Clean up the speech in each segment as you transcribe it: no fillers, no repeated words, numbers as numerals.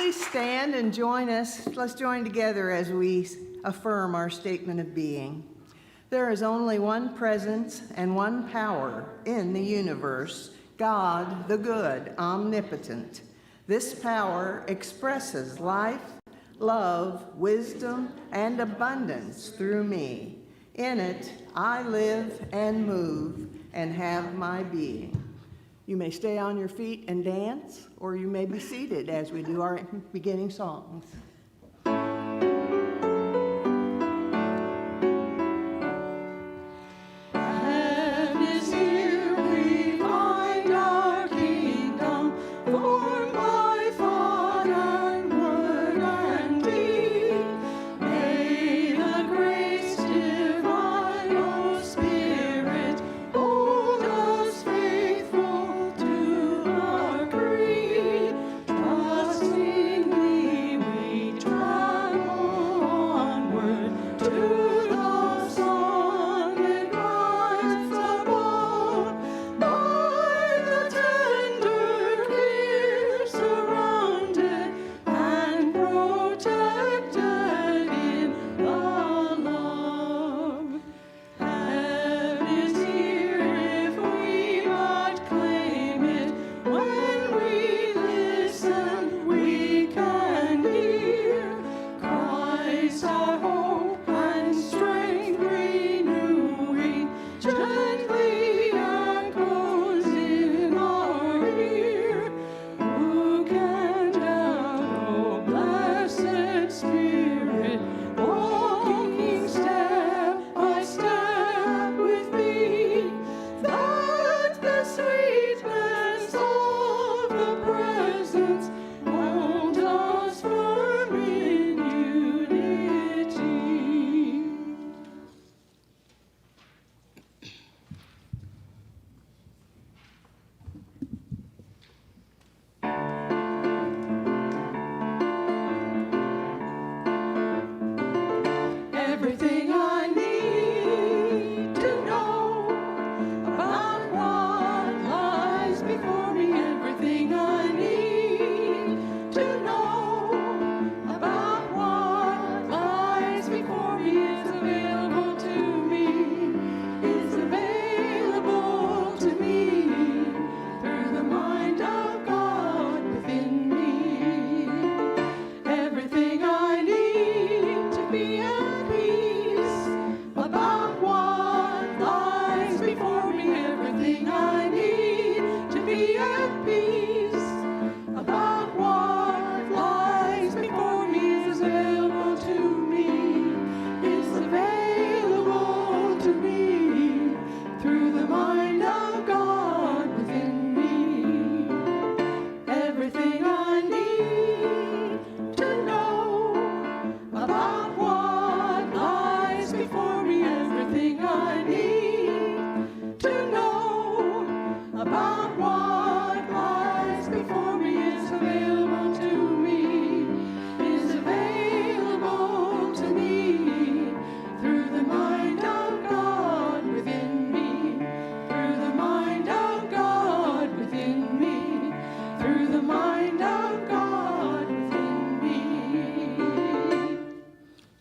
Please stand and join us. Let's join together as we affirm our statement of being. There is only one presence and one power in the universe, God the good, omnipotent. This power expresses life, love, wisdom, and abundance through me. In it, I live and move and have my being. You may stay on your feet and dance, or you may be seated as we do our beginning songs.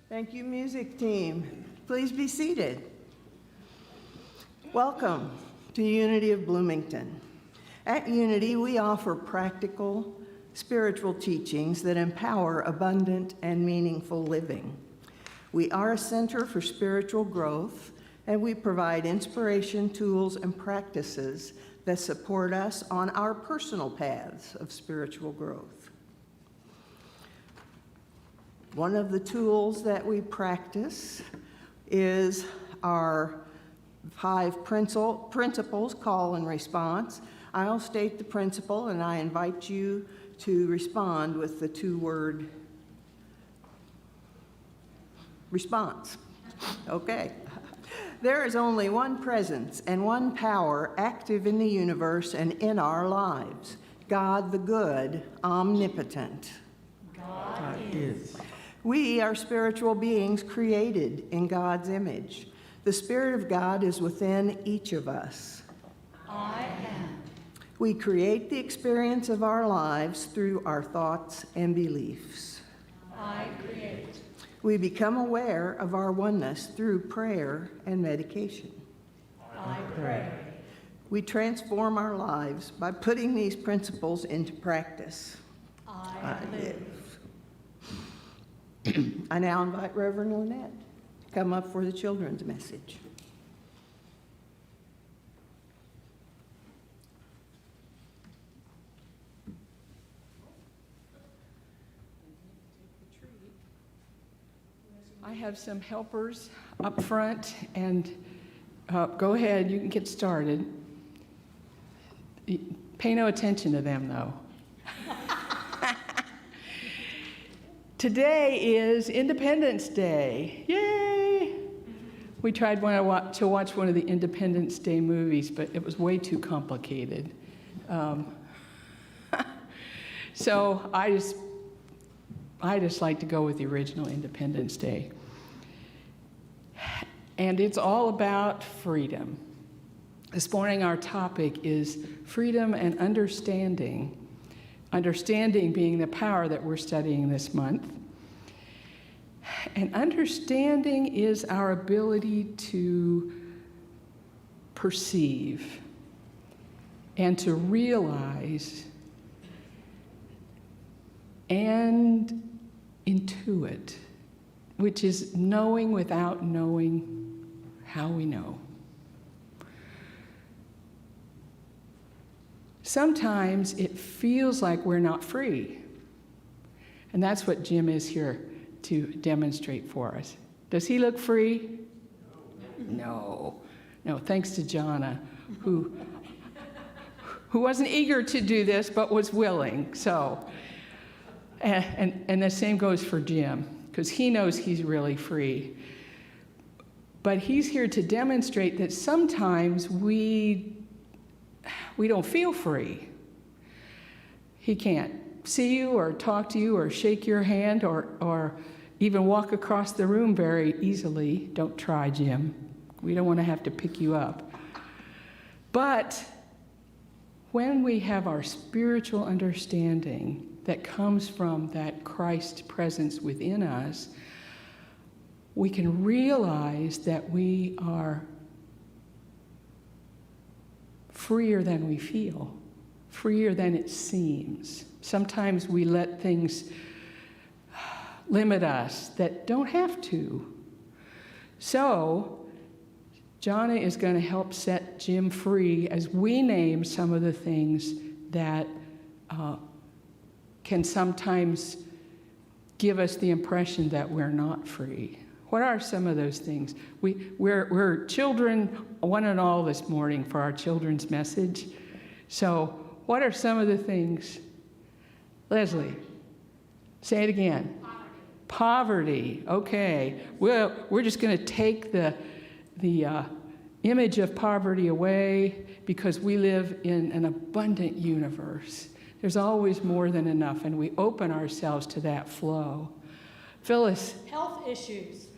Thank you, music team. Please be seated. Welcome to Unity of Bloomington. At Unity, we offer practical, spiritual teachings that empower abundant and meaningful living. We are a center for spiritual growth, and we provide inspiration, tools, and practices that support us on our personal paths of spiritual growth. One of the tools that we practice is our 5 principles, call and response. I'll state the principle, and I invite you to respond with the 2-word response. Okay. There is only one presence and one power active in the universe and in our lives. God the good, omnipotent. God is. We are spiritual beings created in God's image. The Spirit of God is within each of us. I am. We create the experience of our lives through our thoughts and beliefs. I create. We become aware of our oneness through prayer and meditation. I pray. We transform our lives by putting these principles into practice. I live. I now invite Reverend Lynette to come up for the children's message. I have some helpers up front, and go ahead, you can get started. Pay no attention to them, though. Today is Independence Day. Yay! We tried to watch one of the Independence Day movies, but it was way too complicated. So I just like to go with the original Independence Day. And it's all about freedom. This morning our topic is freedom and understanding. Understanding being the power that we're studying this month. And understanding is our ability to perceive and to realize and intuit, which is knowing without knowing how we know. Sometimes it feels like we're not free. And that's what Jim is here to demonstrate for us. Does he look free? No. No, thanks to Jonna, who wasn't eager to do this, but was willing. So, and the same goes for Jim, because he knows he's really free. But he's here to demonstrate that sometimes we don't feel free. He can't see you or talk to you or shake your hand or even walk across the room very easily. Don't try, Jim. We don't want to have to pick you up. But when we have our spiritual understanding that comes from that Christ presence within us, we can realize that we are freer than we feel, freer than it seems. Sometimes we let things limit us that don't have to. So, Jonna is going to help set Jim free as we name some of the things that can sometimes give us the impression that we're not free. What are some of those things? We're children, one and all, this morning for our children's message. So what are some of the things? Leslie, say it again. Poverty. Okay. Well, we're just going to take the image of poverty away because we live in an abundant universe. There's always more than enough, and we open ourselves to that flow. Phyllis. Health issues.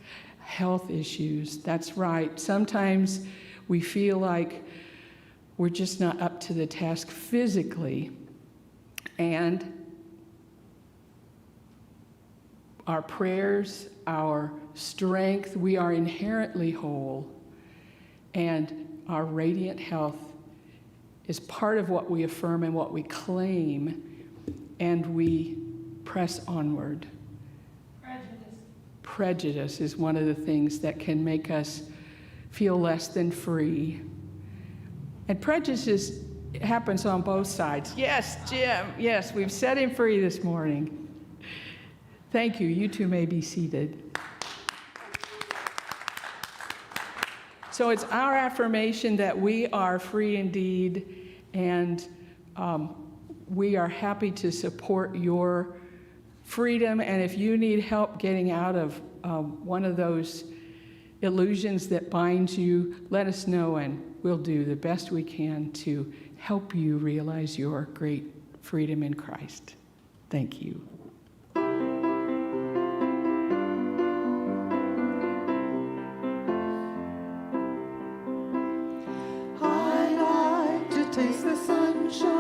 Health issues, that's right. Sometimes we feel like we're just not up to the task physically, and our prayers, our strength, we are inherently whole, and our radiant health is part of what we affirm and what we claim, and we press onward. Prejudice is one of the things that can make us feel less than free. And prejudice happens on both sides. Yes, Jim, yes, we've set him free this morning. Thank you. You two may be seated. So it's our affirmation that we are free indeed, and we are happy to support your freedom, and if you need help getting out of one of those illusions that binds you, let us know, and we'll do the best we can to help you realize your great freedom in Christ. Thank you. I like to taste the sunshine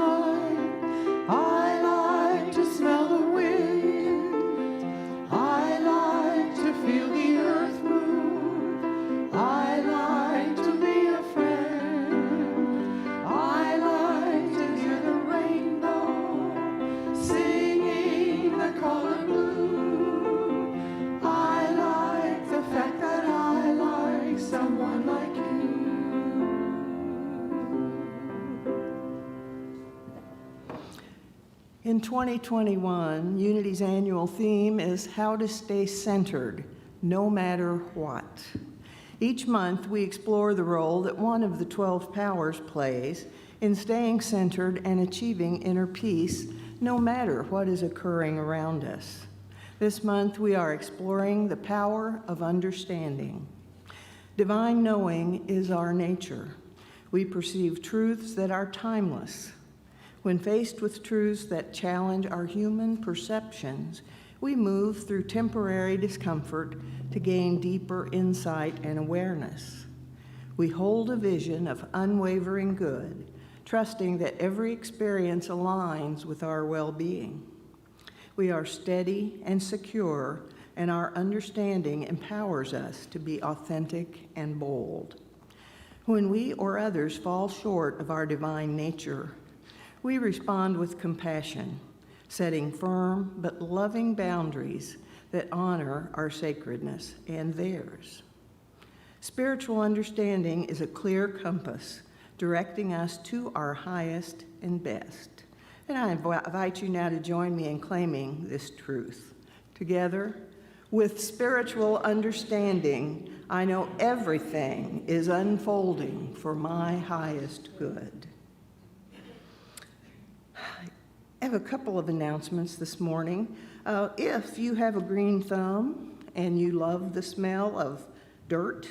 In 2021, Unity's annual theme is How to Stay Centered, No Matter What. Each month, we explore the role that one of the 12 powers plays in staying centered and achieving inner peace, no matter what is occurring around us. This month, we are exploring the power of understanding. Divine knowing is our nature. We perceive truths that are timeless. When faced with truths that challenge our human perceptions, we move through temporary discomfort to gain deeper insight and awareness. We hold a vision of unwavering good, trusting that every experience aligns with our well-being. We are steady and secure, and our understanding empowers us to be authentic and bold. When we or others fall short of our divine nature, we respond with compassion, setting firm but loving boundaries that honor our sacredness and theirs. Spiritual understanding is a clear compass directing us to our highest and best. And I invite you now to join me in claiming this truth. Together, with spiritual understanding, I know everything is unfolding for my highest good. I have a couple of announcements this morning. If you have a green thumb and you love the smell of dirt,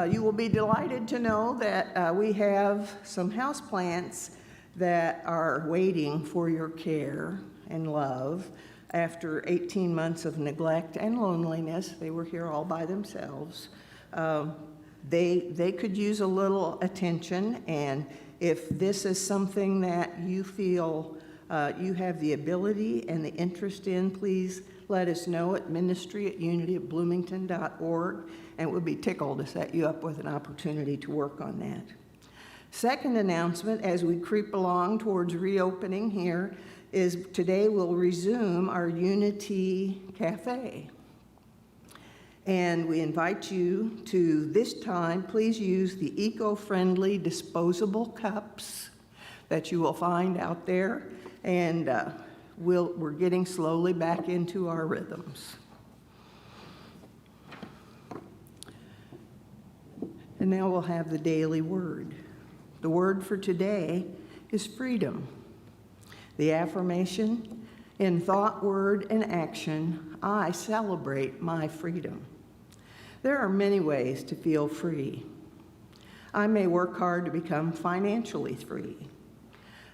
you will be delighted to know that we have some houseplants that are waiting for your care and love. After 18 months of neglect and loneliness, they were here all by themselves. They could use a little attention, and if this is something that you feel you have the ability and the interest in, please let us know at ministry@unity@bloomington.org, and we'll be tickled to set you up with an opportunity to work on that. Second announcement, as we creep along towards reopening here, is today we'll resume our Unity Cafe. And we invite you to, this time, please use the eco-friendly disposable cups that you will find out there. And we're getting slowly back into our rhythms. And now we'll have the daily word. The word for today is freedom. The affirmation, in thought, word, and action, I celebrate my freedom. There are many ways to feel free. I may work hard to become financially free.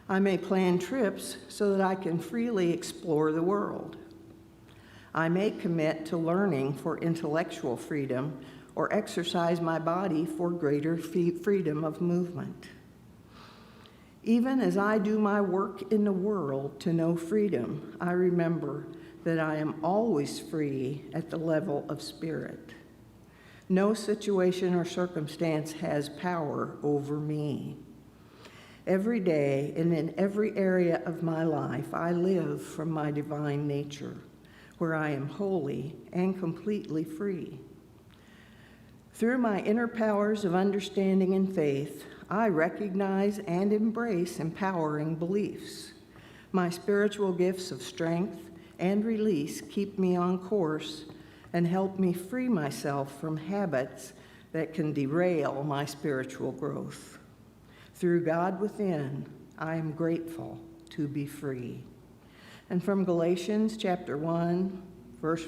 I may plan trips so that I can freely explore the world. I may commit to learning for intellectual freedom or exercise my body for greater freedom of movement. Even as I do my work in the world to know freedom, I remember that I am always free at the level of spirit. No situation or circumstance has power over me. Every day and in every area of my life, I live from my divine nature, where I am wholly and completely free. Through my inner powers of understanding and faith, I recognize and embrace empowering beliefs. My spiritual gifts of strength and release keep me on course and help me free myself from habits that can derail my spiritual growth. Through God within, I am grateful to be free. And from Galatians chapter 5, verse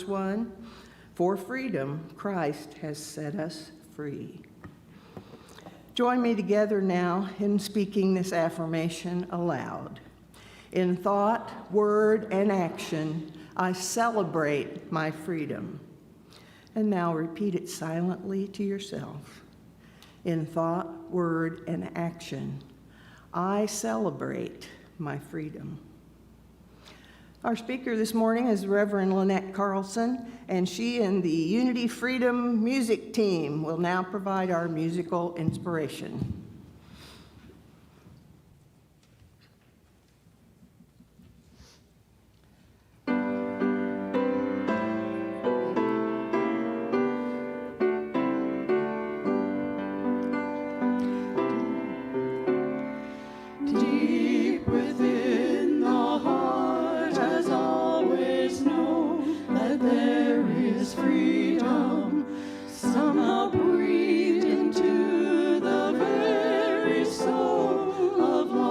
1, for freedom, Christ has set us free. Join me together now in speaking this affirmation aloud. In thought, word, and action, I celebrate my freedom. And now repeat it silently to yourself. In thought, word, and action, I celebrate my freedom. Our speaker this morning is Reverend Lynette Carlson, and she and the Unity Freedom Music Team will now provide our musical inspiration. Deep within the heart has always known that there is freedom, somehow breathed into the very soul of life.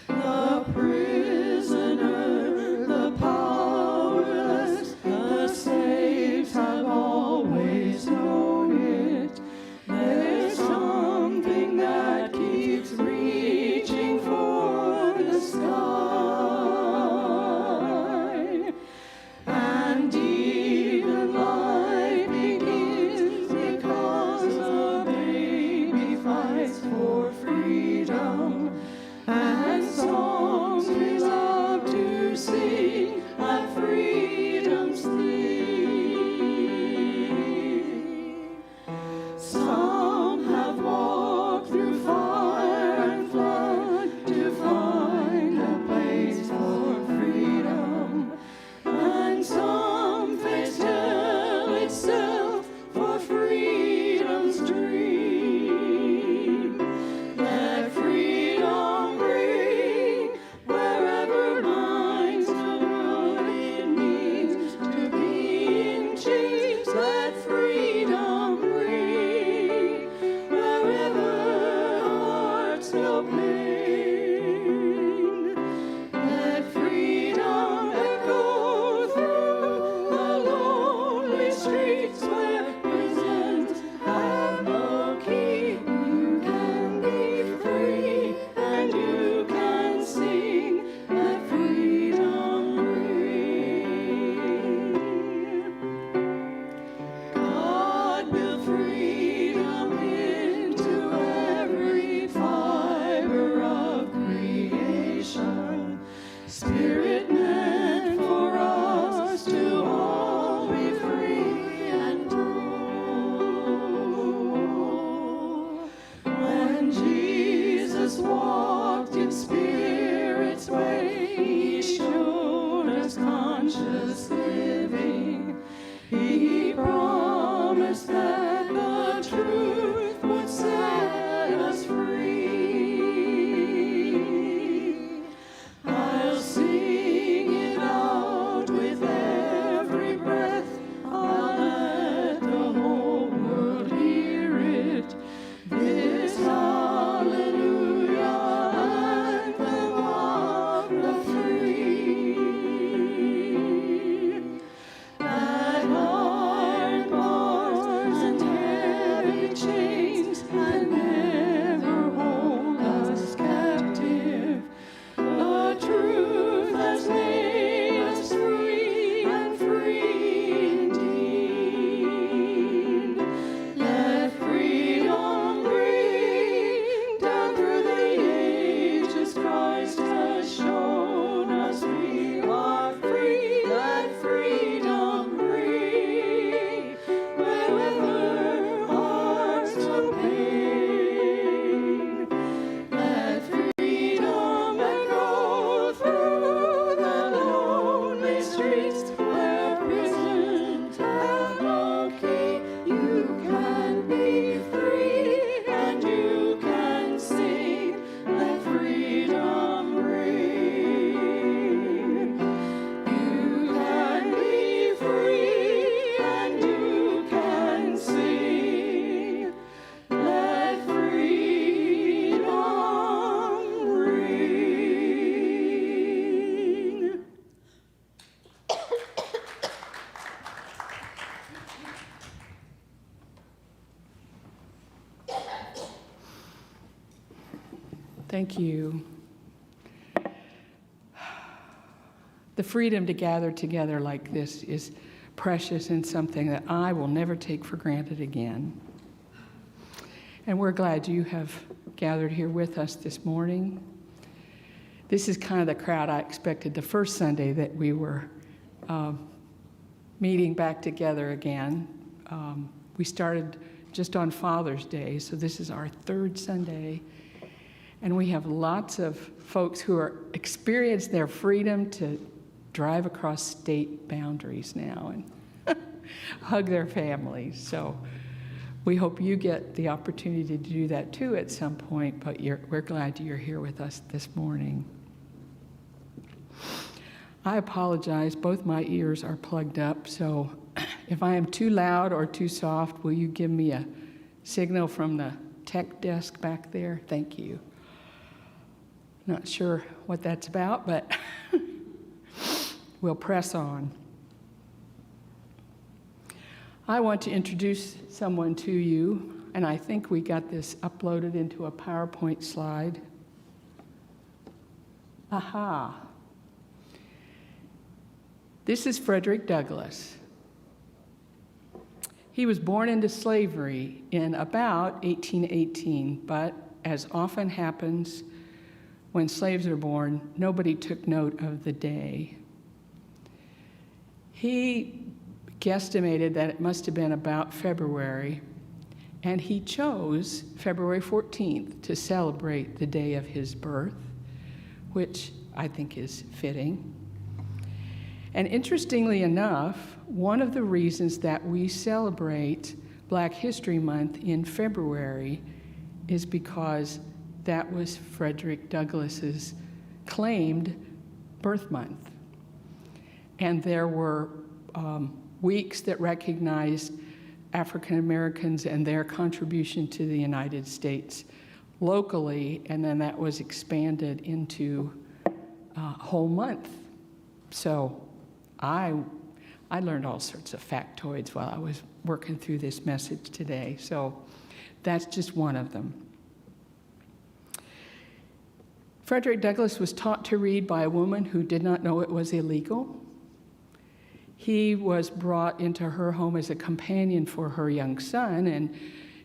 The prisoner, the powerless, the slaves have always known it. There's something that keeps reaching for the sky. And even life begins because a baby fights for freedom. And songs we love to sing at freedom's theme. Some have walked through fire and flood to find a place for freedom. And some face hell itself for freedom's dream. Let freedom ring wherever minds know what it means to be in chains. Let freedom ring wherever hearts know pain. Let freedom echo through the lonely streets where prisons have no key. You can be free and you can sing. Let freedom ring. God built freedom into every fiber of creation. Spirit meant for us to all be free and true. When Jesus walked in Spirit's way, He showed us conscious living. He promised that the truth would set us free. I'll sing it out with every breath. I'll let the whole world hear it. This hallelujah anthem of the free. That iron bars and heavy chains can never hold us captive. The truth has made us free and free indeed. Let freedom ring down through the ages. Christ has shown us we are free. Let freedom ring wherever hearts know pain. Let freedom echo through the lonely streets where prisons have no key. You can be free and you can sing. Let freedom ring. You can be free and you can sing. Let freedom ring. Thank you. The freedom to gather together like this is precious and something that I will never take for granted again. And we're glad you have gathered here with us this morning. This is kind of the crowd I expected the first Sunday that we were meeting back together again. We started just on Father's Day, so this is our third Sunday. And we have lots of folks who are experienced their freedom to drive across state boundaries now and hug their families. So We hope you get the opportunity to do that too at some point, but we're glad you're here with us this morning. I apologize, both my ears are plugged up, so if I am too loud or too soft, will you give me a signal from the tech desk back there? Thank you. Not sure what that's about, but we'll press on. I want to introduce someone to you, and I think we got this uploaded into a PowerPoint slide. Aha. This is Frederick Douglass. He was born into slavery in about 1818, but as often happens when slaves are born, nobody took note of the day. He guesstimated that it must have been about February, and he chose February 14th to celebrate the day of his birth, which I think is fitting. And interestingly enough, one of the reasons that we celebrate Black History Month in February is because that was Frederick Douglass's claimed birth month. And there were weeks that recognized African Americans and their contribution to the United States locally, and then that was expanded into a whole month. So I learned all sorts of factoids while I was working through this message today, so that's just one of them. Frederick Douglass was taught to read by a woman who did not know it was illegal. He was brought into her home as a companion for her young son, and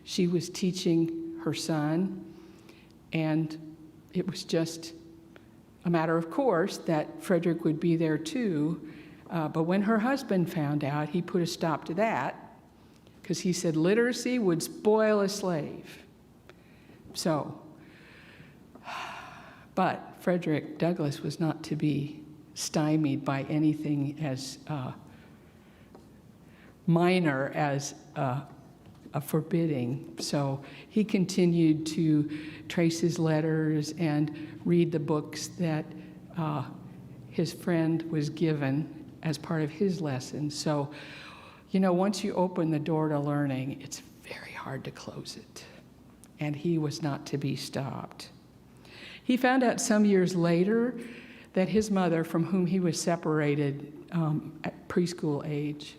she was teaching her son, and it was just a matter of course that Frederick would be there too. But when her husband found out, he put a stop to that because he said literacy would spoil a slave. So, but Frederick Douglass was not to be stymied by anything as minor as a forbidding. So he continued to trace his letters and read the books that his friend was given as part of his lesson. So, you know, once you open the door to learning, it's very hard to close it. And he was not to be stopped. He found out some years later that his mother, from whom he was separated at preschool age,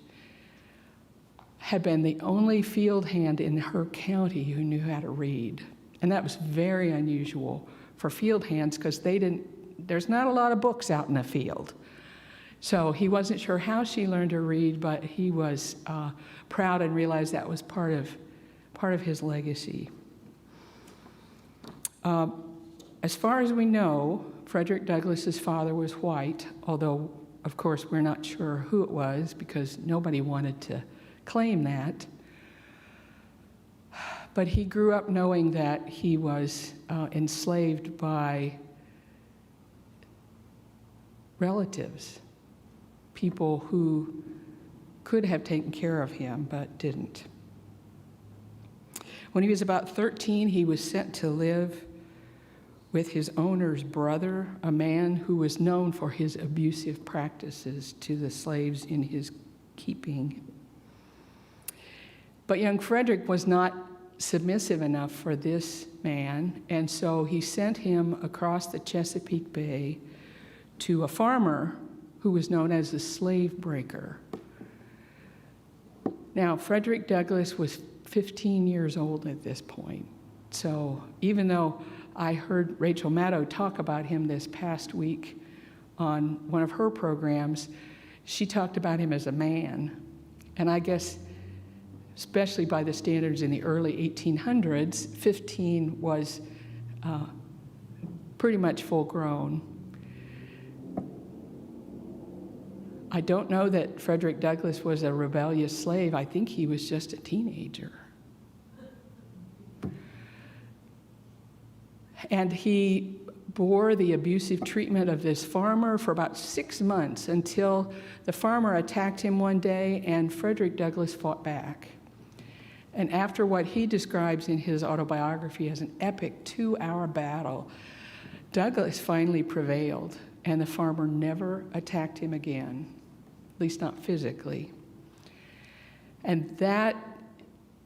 had been the only field hand in her county who knew how to read. And that was very unusual for field hands because there's not a lot of books out in the field. So he wasn't sure how she learned to read, but he was proud and realized that was part of his legacy. As far as we know, Frederick Douglass's father was white, although, of course, we're not sure who it was because nobody wanted to claim that. But he grew up knowing that he was enslaved by relatives, people who could have taken care of him but didn't. When he was about 13, he was sent to live with his owner's brother, a man who was known for his abusive practices to the slaves in his keeping. But young Frederick was not submissive enough for this man, and so he sent him across the Chesapeake Bay to a farmer who was known as the slave breaker. Now, Frederick Douglass was 15 years old at this point. So even though I heard Rachel Maddow talk about him this past week on one of her programs, she talked about him as a man. And I guess, especially by the standards in the early 1800s, 15 was pretty much full grown. I don't know that Frederick Douglass was a rebellious slave. I think he was just a teenager. And he bore the abusive treatment of this farmer for about 6 months until the farmer attacked him one day and Frederick Douglass fought back. And after what he describes in his autobiography as an epic 2-hour battle, Douglas finally prevailed, and the farmer never attacked him again, at least not physically. And that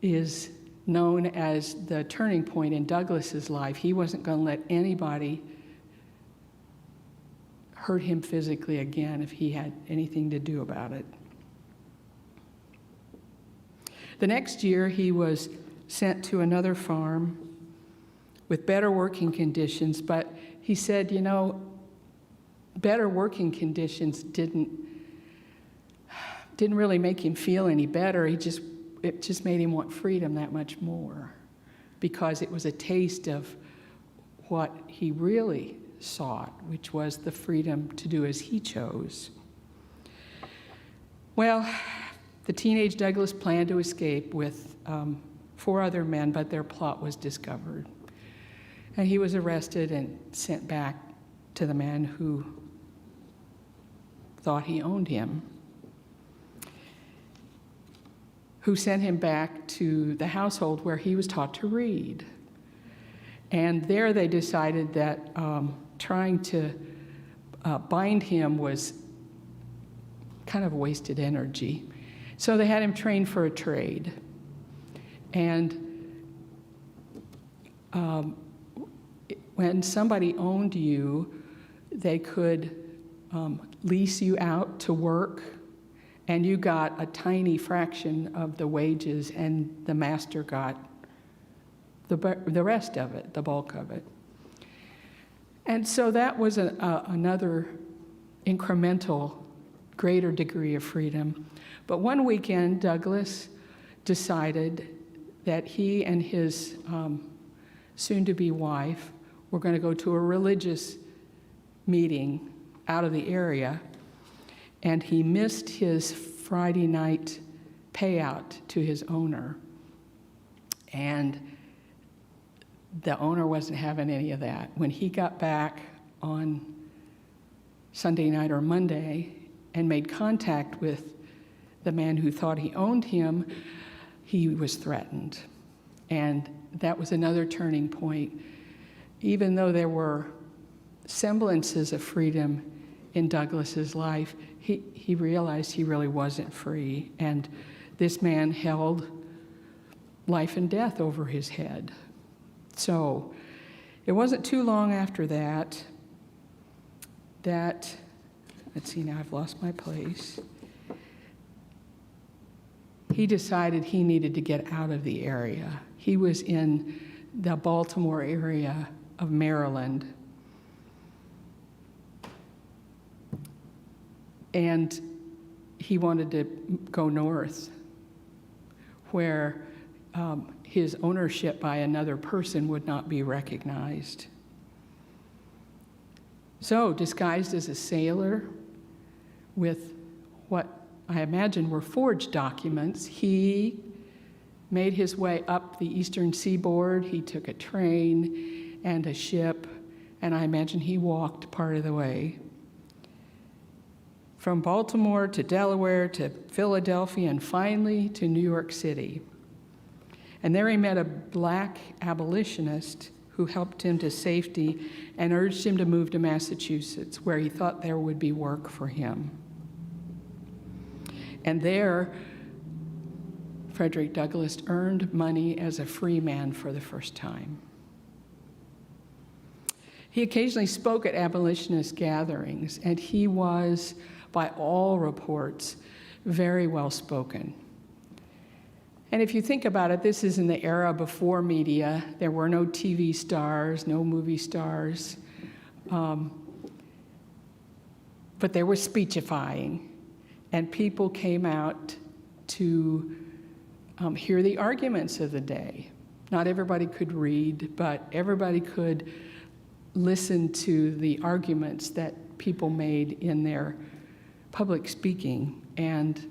is known as the turning point in Douglas's life. He wasn't going to let anybody hurt him physically again if he had anything to do about it. The next year, he was sent to another farm with better working conditions, but he said, you know, better working conditions didn't really make him feel any better. It just made him want freedom that much more, because it was a taste of what he really sought, which was the freedom to do as he chose. Well, the teenage Douglas planned to escape with 4 other men, but their plot was discovered. And he was arrested and sent back to the man who thought he owned him, who sent him back to the household where he was taught to read. And there they decided that trying to bind him was kind of wasted energy. So they had him trained for a trade. And when somebody owned you, they could lease you out to work, and you got a tiny fraction of the wages, and the master got the rest of it, the bulk of it. And so that was another incremental, greater degree of freedom. But one weekend, Douglas decided that he and his soon-to-be wife were going to go to a religious meeting out of the area, and he missed his Friday night payout to his owner. And the owner wasn't having any of that. When he got back on Sunday night or Monday and made contact with the man who thought he owned him, he was threatened. And that was another turning point. Even though there were semblances of freedom in Douglas's life, he realized he really wasn't free. And this man held life and death over his head. So it wasn't too long after that, let's see, now I've lost my place. He decided he needed to get out of the area. He was in the Baltimore area of Maryland. And he wanted to go north, where his ownership by another person would not be recognized. So, disguised as a sailor with what I imagine were forged documents, he made his way up the eastern seaboard. He took a train and a ship, and I imagine he walked part of the way. From Baltimore to Delaware to Philadelphia and finally to New York City. And there he met a black abolitionist who helped him to safety and urged him to move to Massachusetts, where he thought there would be work for him. And there, Frederick Douglass earned money as a free man for the first time. He occasionally spoke at abolitionist gatherings, and he was, by all reports, very well spoken. And if you think about it, this is in the era before media. There were no TV stars, no movie stars, but there was speechifying, and people came out to hear the arguments of the day. Not everybody could read, but everybody could listen to the arguments that people made in their public speaking, and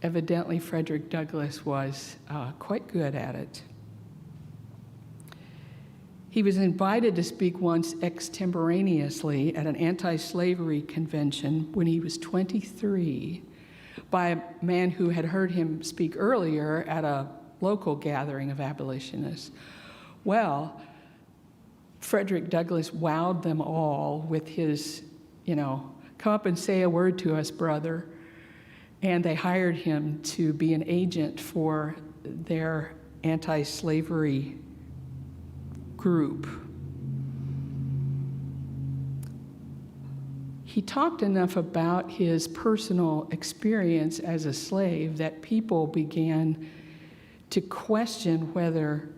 evidently Frederick Douglass was quite good at it. He was invited to speak once extemporaneously at an anti-slavery convention when he was 23 by a man who had heard him speak earlier at a local gathering of abolitionists. Well, Frederick Douglass wowed them all with his, come up and say a word to us, brother. And they hired him to be an agent for their anti-slavery group. He talked enough about his personal experience as a slave that people began to question whether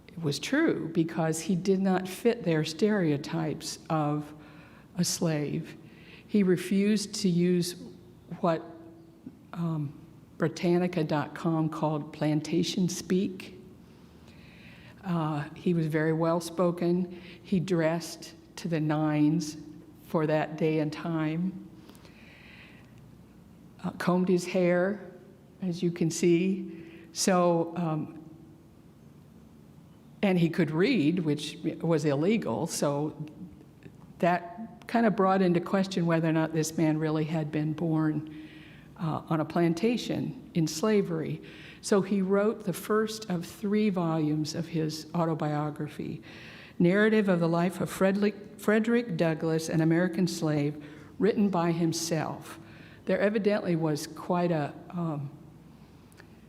it was true, because he did not fit their stereotypes of a slave. He refused to use what Britannica.com called plantation speak. He was very well-spoken. He dressed to the nines for that day and time. Combed his hair, as you can see. So, and he could read, which was illegal, so that kind of brought into question whether or not this man really had been born on a plantation in slavery. So he wrote the first of 3 volumes of his autobiography, Narrative of the Life of Frederick Douglass, an American Slave, written by himself. There evidently was quite a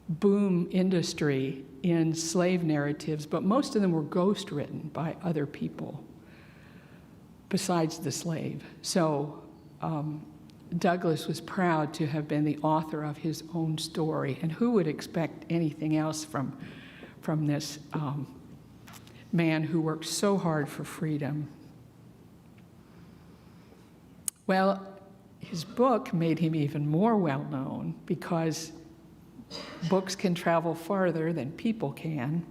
boom industry in slave narratives, but most of them were ghost-written by other people besides the slave. So Douglass was proud to have been the author of his own story, and who would expect anything else from this man who worked so hard for freedom? Well, his book made him even more well-known, because books can travel farther than people can.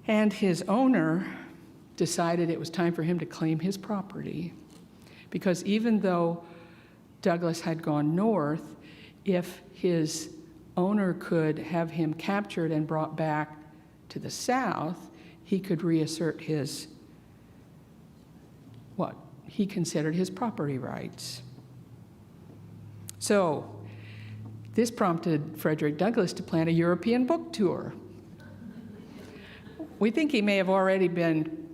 And his owner decided it was time for him to claim his property, because even though Douglass had gone north, if his owner could have him captured and brought back to the South, he could reassert his, what he considered his property rights. So this prompted Frederick Douglass to plan a European book tour. We think he may have already been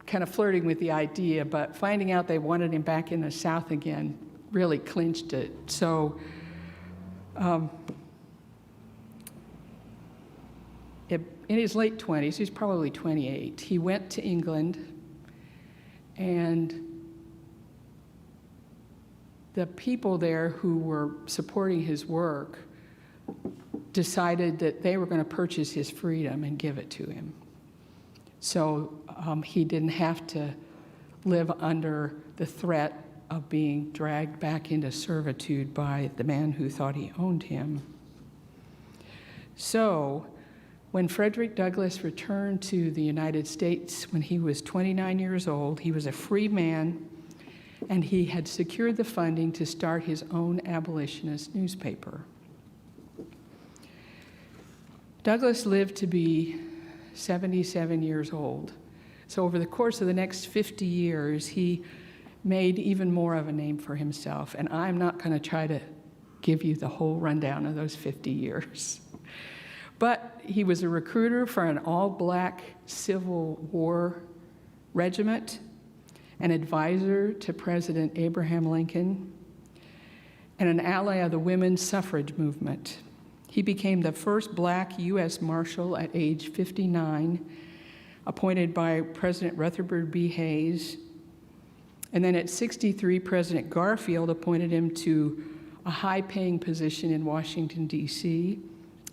kind of flirting with the idea, but finding out they wanted him back in the South again really clinched it. So in his late 20s, he's probably 28, he went to England, and the people there who were supporting his work decided that they were going to purchase his freedom and give it to him. So he didn't have to live under the threat of being dragged back into servitude by the man who thought he owned him. So when Frederick Douglass returned to the United States when he was 29 years old, he was a free man, and he had secured the funding to start his own abolitionist newspaper. Douglass lived to be 77 years old. So over the course of the next 50 years, he made even more of a name for himself. And I'm not going to try to give you the whole rundown of those 50 years. But he was a recruiter for an all-black Civil War regiment, an advisor to President Abraham Lincoln, and an ally of the women's suffrage movement. He became the first black U.S. Marshal at age 59, appointed by President Rutherford B. Hayes. And then at 63, President Garfield appointed him to a high-paying position in Washington, D.C.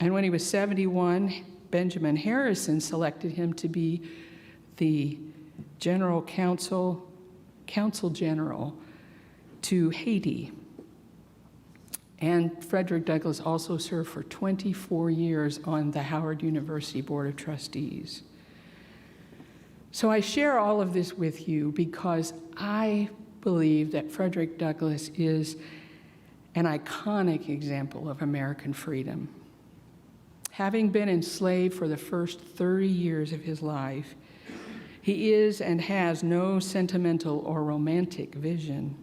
And when he was 71, Benjamin Harrison selected him to be the General Counsel General to Haiti. And Frederick Douglass also served for 24 years on the Howard University Board of Trustees. So I share all of this with you because I believe that Frederick Douglass is an iconic example of American freedom. Having been enslaved for the first 30 years of his life, he is and has no sentimental or romantic vision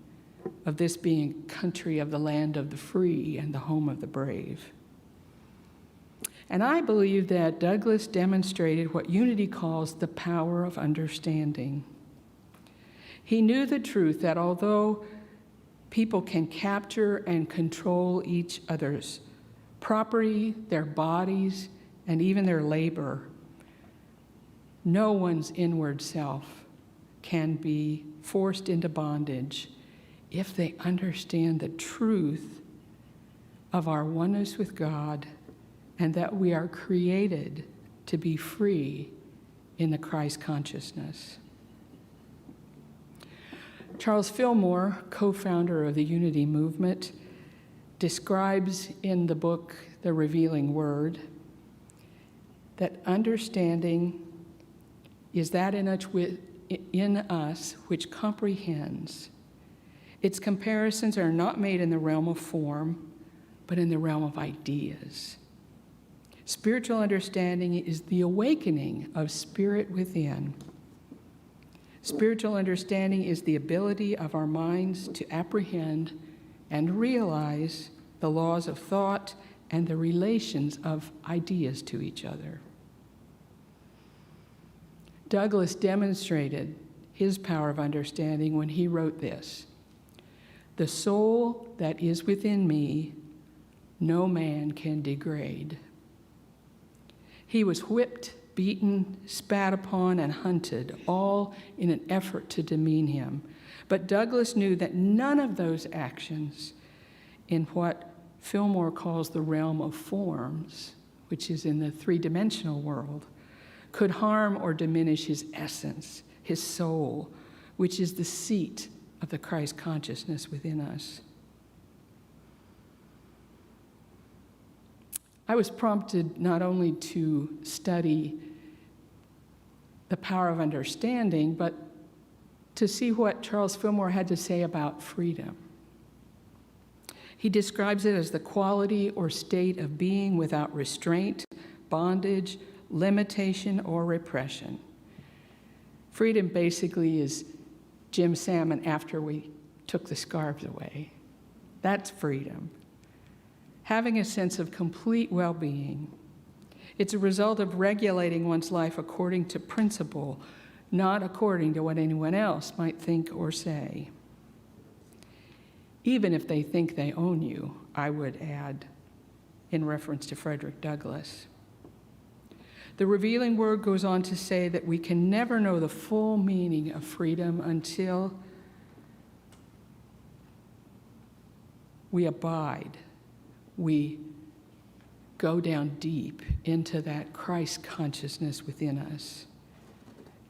of this being country of the land of the free and the home of the brave. And I believe that Douglas demonstrated what unity calls the power of understanding. He knew the truth that although people can capture and control each other's property, their bodies, and even their labor, no one's inward self can be forced into bondage if they understand the truth of our oneness with God and that we are created to be free in the Christ consciousness. Charles Fillmore, co-founder of the Unity Movement, describes in the book, The Revealing Word, that understanding is that in us which comprehends. Its comparisons are not made in the realm of form, but in the realm of ideas. Spiritual understanding is the awakening of spirit within. Spiritual understanding is the ability of our minds to apprehend and realize the laws of thought and the relations of ideas to each other. Douglas demonstrated his power of understanding when he wrote this: "The soul that is within me, no man can degrade." He was whipped, beaten, spat upon, and hunted, all in an effort to demean him. But Douglas knew that none of those actions in what Fillmore calls the realm of forms, which is in the three-dimensional world, could harm or diminish his essence, his soul, which is the seat of the Christ consciousness within us. I was prompted not only to study the power of understanding, but to see what Charles Fillmore had to say about freedom. He describes it as the quality or state of being without restraint, bondage, limitation, or repression. Freedom basically is Jim Salmon after we took the scarves away. That's freedom. Having a sense of complete well-being. It's a result of regulating one's life according to principle, not according to what anyone else might think or say. Even if they think they own you, I would add, in reference to Frederick Douglass. The Revealing Word goes on to say that we can never know the full meaning of freedom until we abide, we go down deep into that Christ consciousness within us,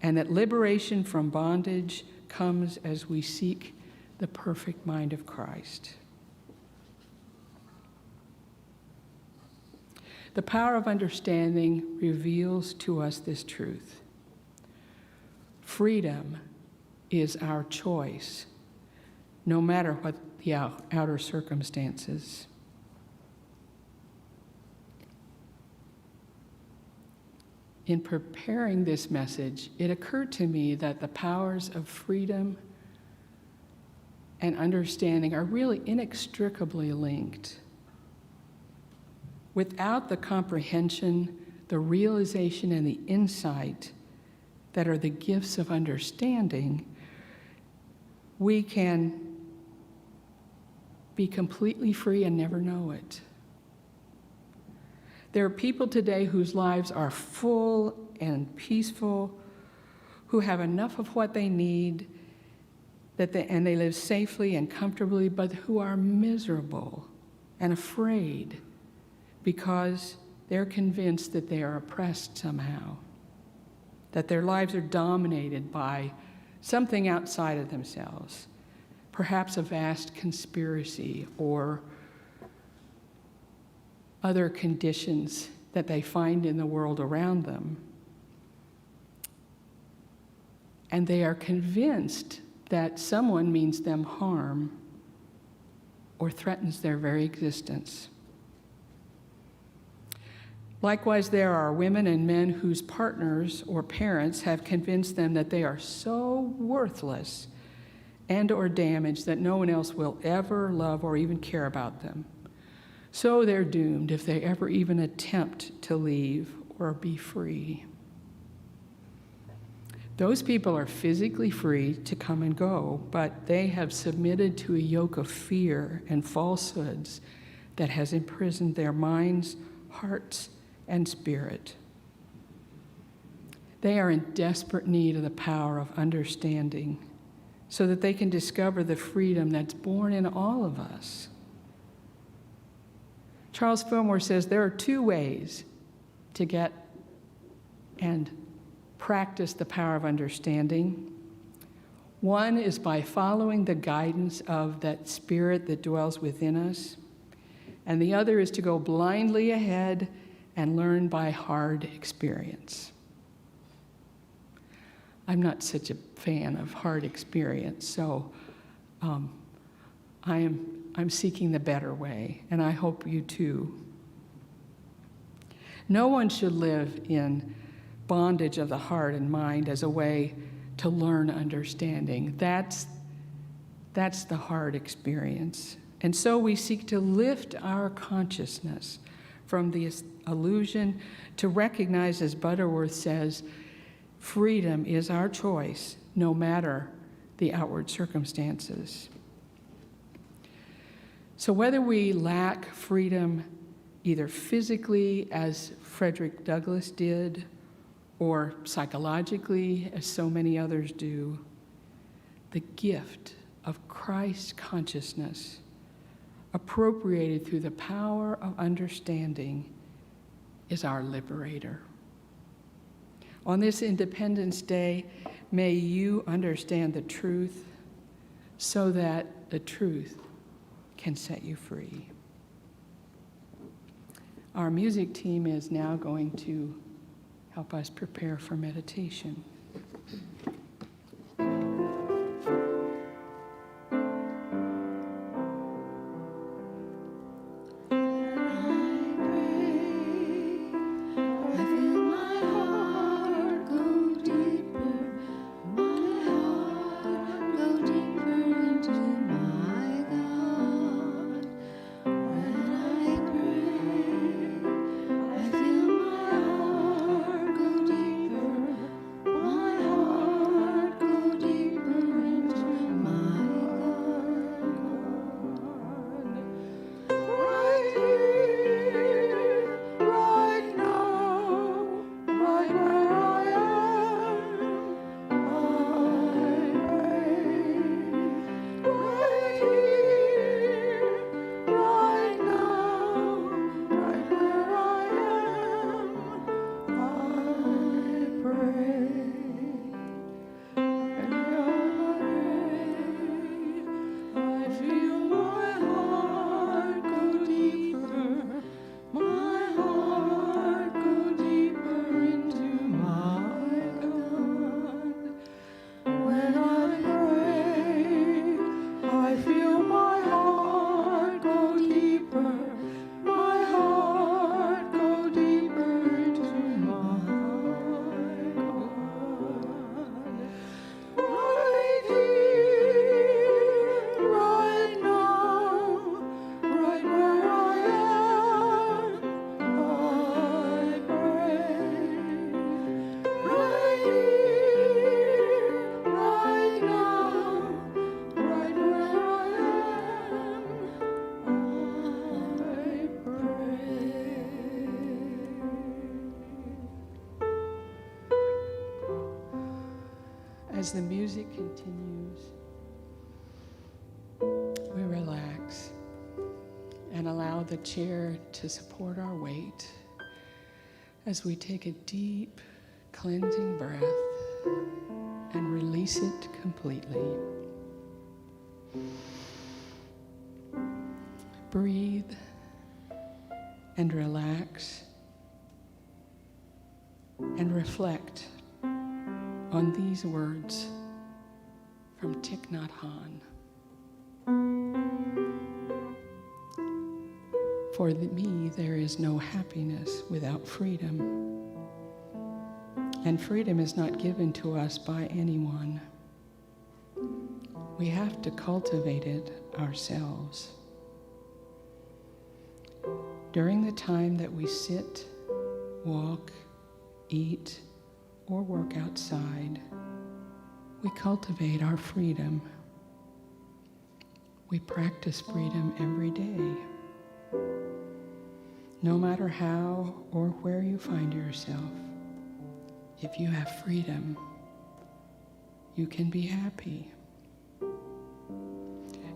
and that liberation from bondage comes as we seek the perfect mind of Christ. The power of understanding reveals to us this truth. Freedom is our choice, no matter what the outer circumstances. In preparing this message, it occurred to me that the powers of freedom and understanding are really inextricably linked. Without the comprehension, the realization, and the insight that are the gifts of understanding, we can be completely free and never know it. There are people today whose lives are full and peaceful, who have enough of what they need, and they live safely and comfortably, but who are miserable and afraid because they're convinced that they are oppressed somehow, that their lives are dominated by something outside of themselves, perhaps a vast conspiracy or other conditions that they find in the world around them. And they are convinced that someone means them harm or threatens their very existence. Likewise, there are women and men whose partners or parents have convinced them that they are so worthless and or damaged that no one else will ever love or even care about them. So they're doomed if they ever even attempt to leave or be free. Those people are physically free to come and go, but they have submitted to a yoke of fear and falsehoods that has imprisoned their minds, hearts, and spirit. They are in desperate need of the power of understanding so that they can discover the freedom that's born in all of us. Charles Fillmore says there are two ways to get and practice the power of understanding. One is by following the guidance of that spirit that dwells within us, and the other is to go blindly ahead and learn by hard experience. I'm not such a fan of hard experience, so I'm seeking the better way, and I hope you too. No one should live in bondage of the heart and mind as a way to learn understanding. That's the hard experience. And so we seek to lift our consciousness from the illusion to recognize, as Butterworth says, freedom is our choice, no matter the outward circumstances. So whether we lack freedom either physically, as Frederick Douglass did, or psychologically, as so many others do, the gift of Christ consciousness, appropriated through the power of understanding, is our liberator. On this Independence Day, may you understand the truth so that the truth can set you free. Our music team is now going to help us prepare for meditation. As the music continues, we relax and allow the chair to support our weight as we take a deep, cleansing breath and release it completely. Breathe and relax and reflect on these words from Thich Nhat Hanh. For me, there is no happiness without freedom. And freedom is not given to us by anyone. We have to cultivate it ourselves. During the time that we sit, walk, eat, or work outside, we cultivate our freedom. We practice freedom every day. No matter how or where you find yourself, if you have freedom, you can be happy.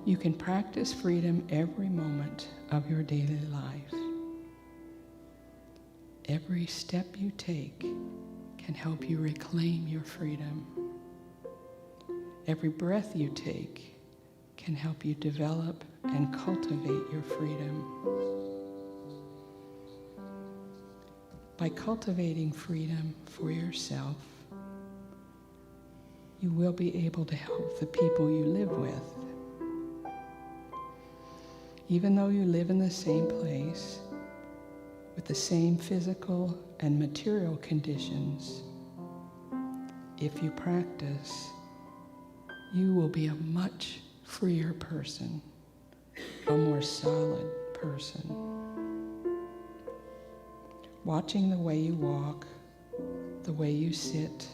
You can practice freedom every moment of your daily life. Every step you take can help you reclaim your freedom. Every breath you take can help you develop and cultivate your freedom. By cultivating freedom for yourself, you will be able to help the people you live with. Even though you live in the same place, with the same physical and material conditions, if you practice, you will be a much freer person, a more solid person. Watching the way you walk, the way you sit,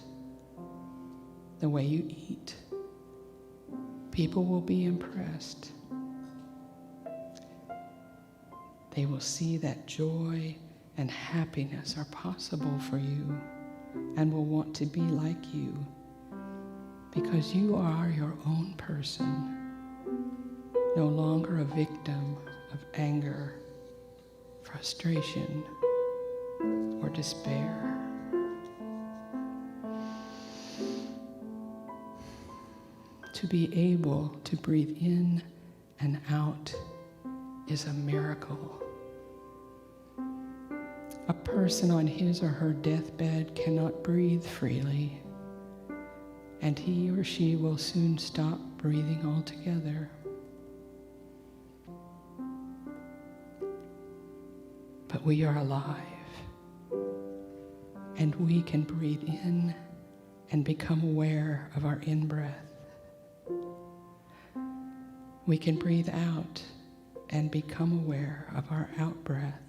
the way you eat, people will be impressed. They will see that joy and happiness are possible for you and will want to be like you because you are your own person, no longer a victim of anger, frustration, or despair. To be able to breathe in and out is a miracle. A person on his or her deathbed cannot breathe freely, and he or she will soon stop breathing altogether. But we are alive, and we can breathe in and become aware of our in-breath. We can breathe out and become aware of our out-breath.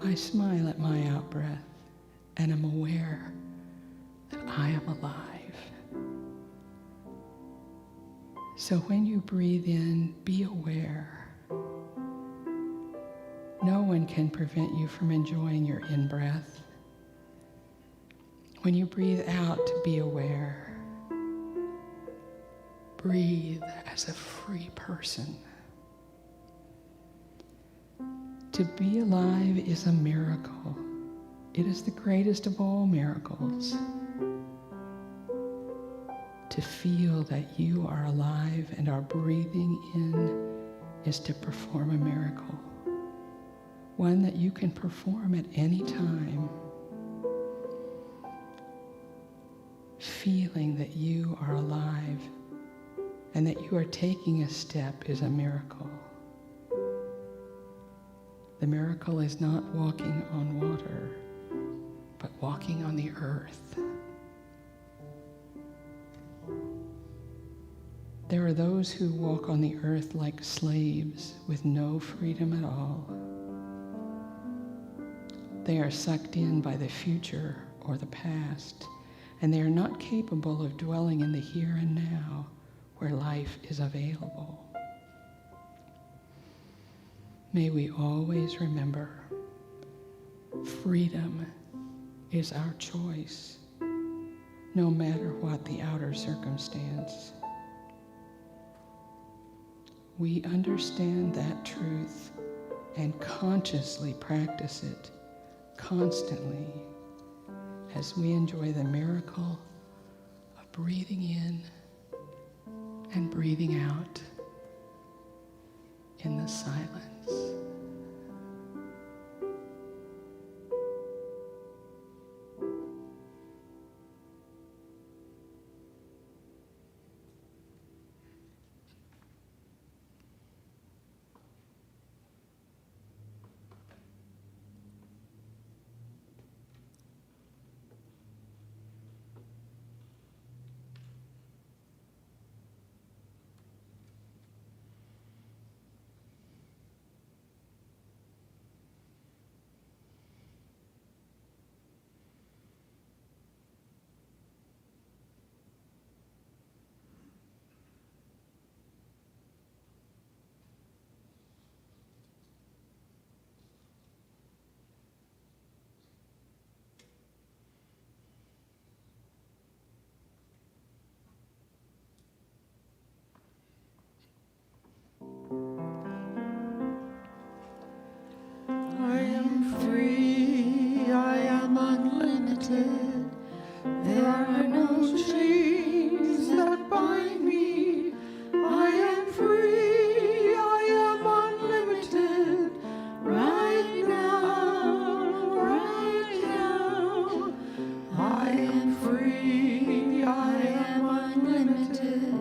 I smile at my out-breath and am aware that I am alive. So when you breathe in, be aware. No one can prevent you from enjoying your in-breath. When you breathe out, be aware. Breathe as a free person. To be alive is a miracle. It is the greatest of all miracles. To feel that you are alive and are breathing in is to perform a miracle, one that you can perform at any time. Feeling that you are alive and that you are taking a step is a miracle. The miracle is not walking on water, but walking on the earth. There are those who walk on the earth like slaves with no freedom at all. They are sucked in by the future or the past, and they are not capable of dwelling in the here and now where life is available. May we always remember, freedom is our choice, no matter what the outer circumstance. We understand that truth and consciously practice it constantly as we enjoy the miracle of breathing in and breathing out in the silence. I am free, I am unlimited.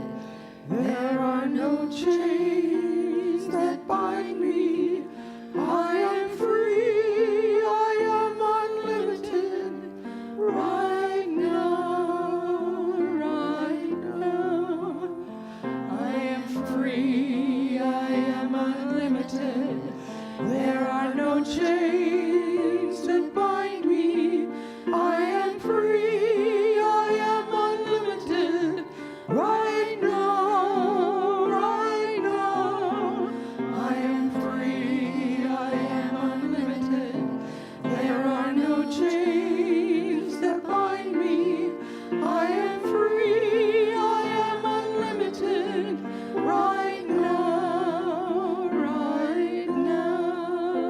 There are no chains that bind me. I am free, I am unlimited. Right now, right now. I am free, I am unlimited. There are no chains that bind me. I am free, I am unlimited. Right now, right now. I am free, I am unlimited. There are no chains that bind me. I am free, I am unlimited. Right now, right now.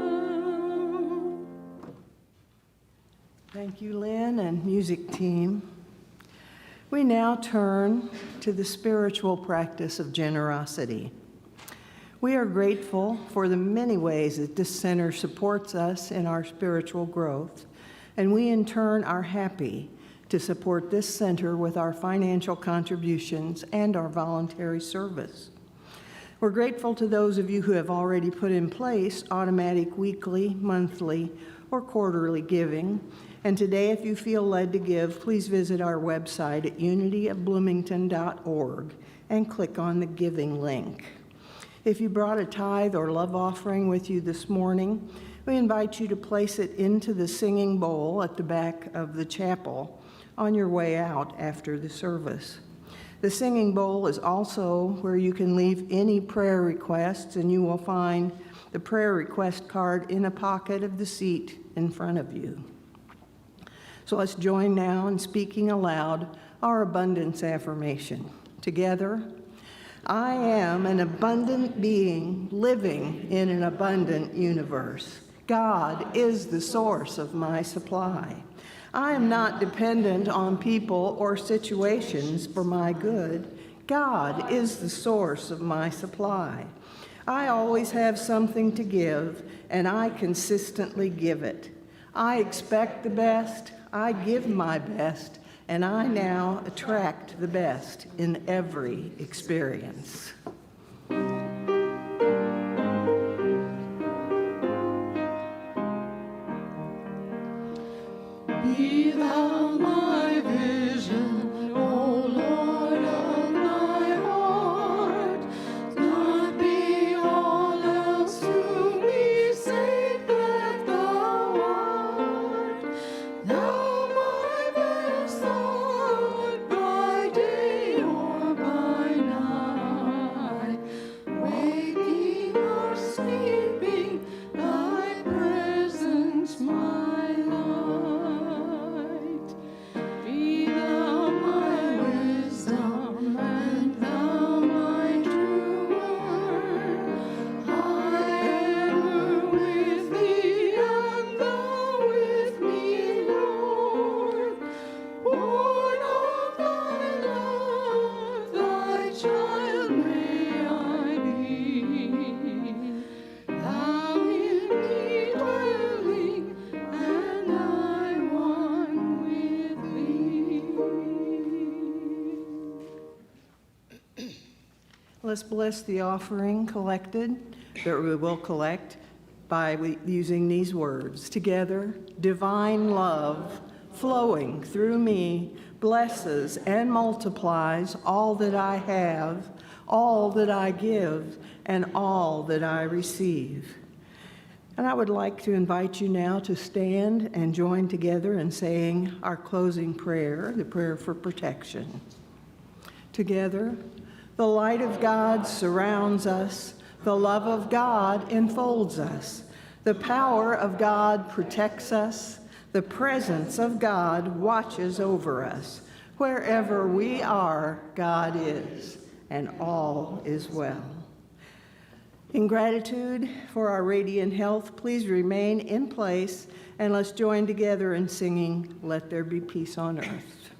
Thank you, Lynn and music team. We now turn to the spiritual practice of generosity. We are grateful for the many ways that this center supports us in our spiritual growth, and we in turn are happy to support this center with our financial contributions and our voluntary service. We're grateful to those of you who have already put in place automatic weekly, monthly, or quarterly giving. And today, if you feel led to give, please visit our website at unityofbloomington.org and click on the giving link. If you brought a tithe or love offering with you this morning, we invite you to place it into the singing bowl at the back of the chapel on your way out after the service. The singing bowl is also where you can leave any prayer requests, and you will find the prayer request card in a pocket of the seat in front of you. So let's join now in speaking aloud our abundance affirmation. Together, I am an abundant being living in an abundant universe. God is the source of my supply. I am not dependent on people or situations for my good. God is the source of my supply. I always have something to give, and I consistently give it. I expect the best, I give my best, and I now attract the best in every experience. Be thou my vision, O Lord of my heart. Not be all else to me, save that thou art. Thou my best thought by day or by night. Waking or sleeping, thy presence my light. Be thou my wisdom, and thou my true word. I am with thee, and thou with me, Lord. Born of thy love, thy child may I be. Thou in me dwelling, and I one with thee. Let's bless the offering collected, that we will collect by using these words. Together, divine love flowing through me blesses and multiplies all that I have, all that I give, and all that I receive. And I would like to invite you now to stand and join together in saying our closing prayer, the prayer for protection. Together, the light of God surrounds us, the love of God enfolds us, the power of God protects us, the presence of God watches over us. Wherever we are, God is, and all is well. In gratitude for our radiant health, please remain in place, and let's join together in singing, Let There Be Peace on Earth.